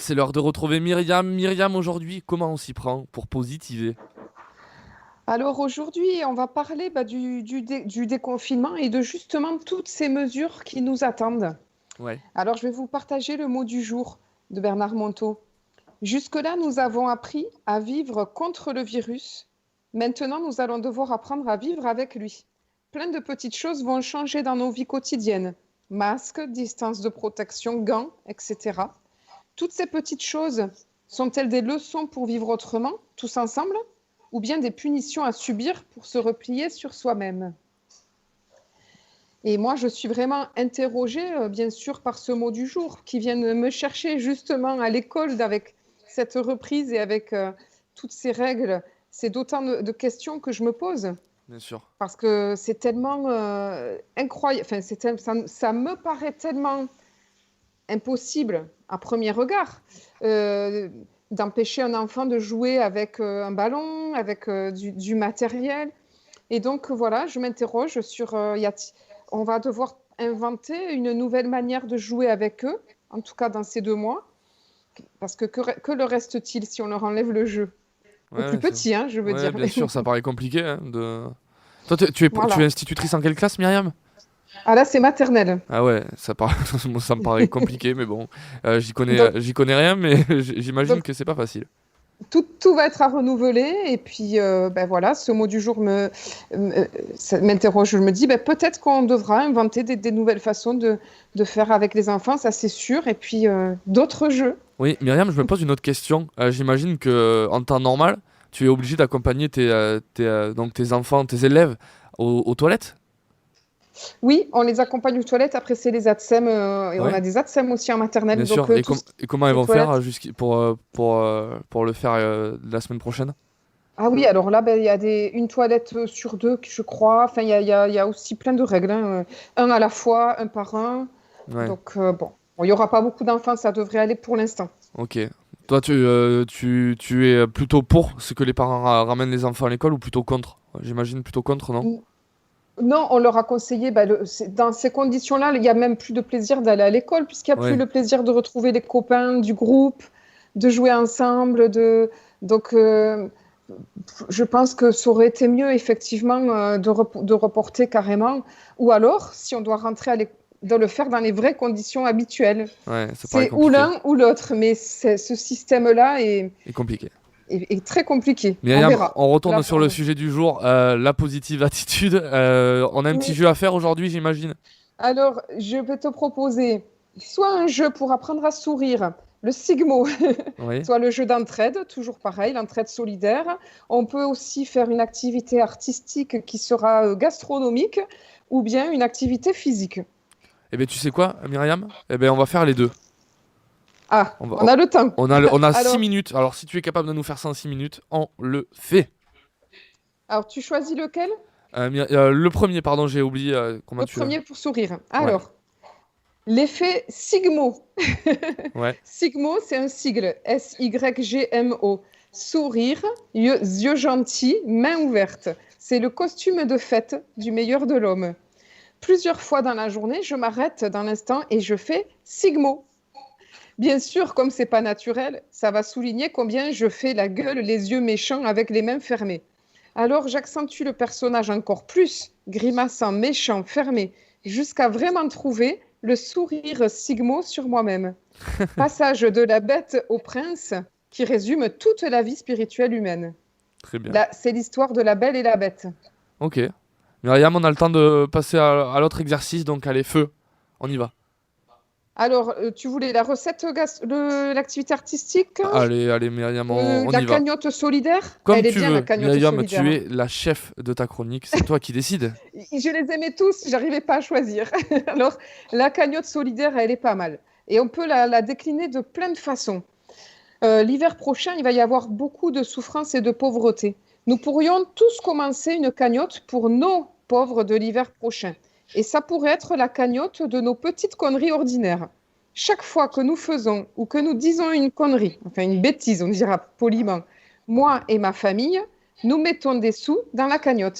C'est l'heure de retrouver Myriam. Myriam, aujourd'hui, comment on s'y prend pour positiver? Alors aujourd'hui, on va parler du déconfinement et de justement toutes ces mesures qui nous attendent. Ouais, Alors je vais vous partager le mot du jour de Bernard Monteau. Jusque-là, nous avons appris à vivre contre le virus. Maintenant, nous allons devoir apprendre à vivre avec lui. Plein de petites choses vont changer dans nos vies quotidiennes. Masques, distance de protection, gants, etc. Toutes ces petites choses sont-elles des leçons pour vivre autrement, tous ensemble, ou bien des punitions à subir pour se replier sur soi-même? Et moi, je suis vraiment interrogée, bien sûr, par ce mot du jour qui vient de me chercher justement à l'école avec cette reprise et avec toutes ces règles. C'est d'autant de questions que je me pose bien sûr. parce que c'est tellement incroyable. Enfin, ça me paraît tellement impossible à premier regard euh, d'empêcher un enfant de jouer avec un ballon, avec du matériel. Et donc voilà, je m'interroge sur, on va devoir inventer une nouvelle manière de jouer avec eux, en tout cas dans ces 2 mois, parce que leur reste-t-il si on leur enlève le jeu? Au Ouais, plus ouais, petit, hein, je veux ouais, dire. bien sûr, ça paraît compliqué, hein, de... Toi, tu es Voilà. institutrice en quelle classe, Myriam? Ah là, c'est maternelle. Ah ouais, moi, ça me paraît compliqué, mais bon, Donc, j'y connais rien, mais j'imagine donc que c'est pas facile. tout va être à renouveler. Et puis, ben voilà, ce mot du jour ça m'interroge. Je me dis, ben, peut-être qu'on devra inventer des nouvelles façons de faire avec les enfants, ça c'est sûr. Et puis, d'autres jeux. Oui, Myriam, je me pose une autre question. J'imagine que en temps normal, tu es obligé d'accompagner donc tes enfants, tes élèves aux toilettes? Oui, on les accompagne aux toilettes. Après, c'est les ATSEM. Et on Ouais. a des ATSEM aussi en maternelle. Bien Donc, sûr. Et, tout ce qui et comment ils est vont faire toilettes. pour le faire la semaine prochaine? Ah oui, alors là, ben, il y a une toilette sur deux, je crois. Enfin, il y a aussi plein de règles, hein. Un à la fois, un par un. Ouais, Donc, bon, il n'y aura pas beaucoup d'enfants, ça devrait aller pour l'instant. ok. Toi, tu es plutôt pour ce que les parents ramènent les enfants à l'école ou plutôt contre? J'imagine plutôt contre, non? Non, on leur a conseillé, ben, dans ces conditions-là, il n'y a même plus de plaisir d'aller à l'école, puisqu'il n'y a plus Ouais. le plaisir de retrouver les copains du groupe, de jouer ensemble. Donc, je pense que ça aurait été mieux, effectivement, de reporter carrément. Ou alors, si on doit rentrer de le faire dans les vraies conditions habituelles. Ouais, ça paraît C'est ou compliqué. l'un ou l'autre, mais ce système-là Et compliqué. est très compliqué. On Myriam, verra. on retourne Là, sur le sujet du jour, la positive attitude. On a un petit oui. jeu à faire aujourd'hui, j'imagine. Alors, je vais te proposer soit un jeu pour apprendre à sourire, le Sigmo, Oui. soit le jeu d'entraide, toujours pareil, l'entraide solidaire. On peut aussi faire une activité artistique qui sera gastronomique ou bien une activité physique. Eh bien, tu sais quoi, Myriam? Eh bien, on va faire les deux. Ah, On va, on a le temps. on a 6 Alors, minutes. Alors, si tu es capable de nous faire ça en 6 minutes, on le fait. tu choisis lequel? Le premier, pardon, j'ai oublié comment Le tu veux. premier pour sourire. Ouais, Alors, l'effet Sigmo. ouais. Sigmo, c'est un sigle. S-Y-G-M-O. Sourire, yeux gentils, mains ouvertes. C'est le costume de fête du meilleur de l'homme. Plusieurs fois dans la journée, je m'arrête dans l'instant et je fais Sigmo. Bien sûr, comme c'est pas naturel, ça va souligner combien je fais la gueule, les yeux méchants avec les mains fermées. Alors j'accentue le personnage encore plus, grimaçant, méchant, fermé, jusqu'à vraiment trouver le sourire Sigmo sur moi-même. Passage de la bête au prince qui résume toute la vie spirituelle humaine. Très bien. Là, c'est l'histoire de la belle et la bête. Ok. Myriam, on a le temps de passer à l'autre exercice, donc allez, feu. On y va. Alors, tu voulais la recette, l'activité artistique, Allez, allez, Myriam, on la y va. cagnotte solidaire? Comme Elle est tu bien, la veux. cagnotte Myriam, tu solidaire. es la chef de ta chronique. C'est toi qui décides. Je les aimais tous, j'arrivais pas à choisir. Alors, la cagnotte solidaire, elle est pas mal. Et on peut la décliner de plein de façons. L'hiver prochain, il va y avoir beaucoup de souffrance et de pauvreté. Nous pourrions tous commencer une cagnotte pour nos pauvres de l'hiver prochain. Et ça pourrait être la cagnotte de nos petites conneries ordinaires. Chaque fois que nous faisons ou que nous disons une connerie, enfin une bêtise, on dira poliment, moi et ma famille, nous mettons des sous dans la cagnotte.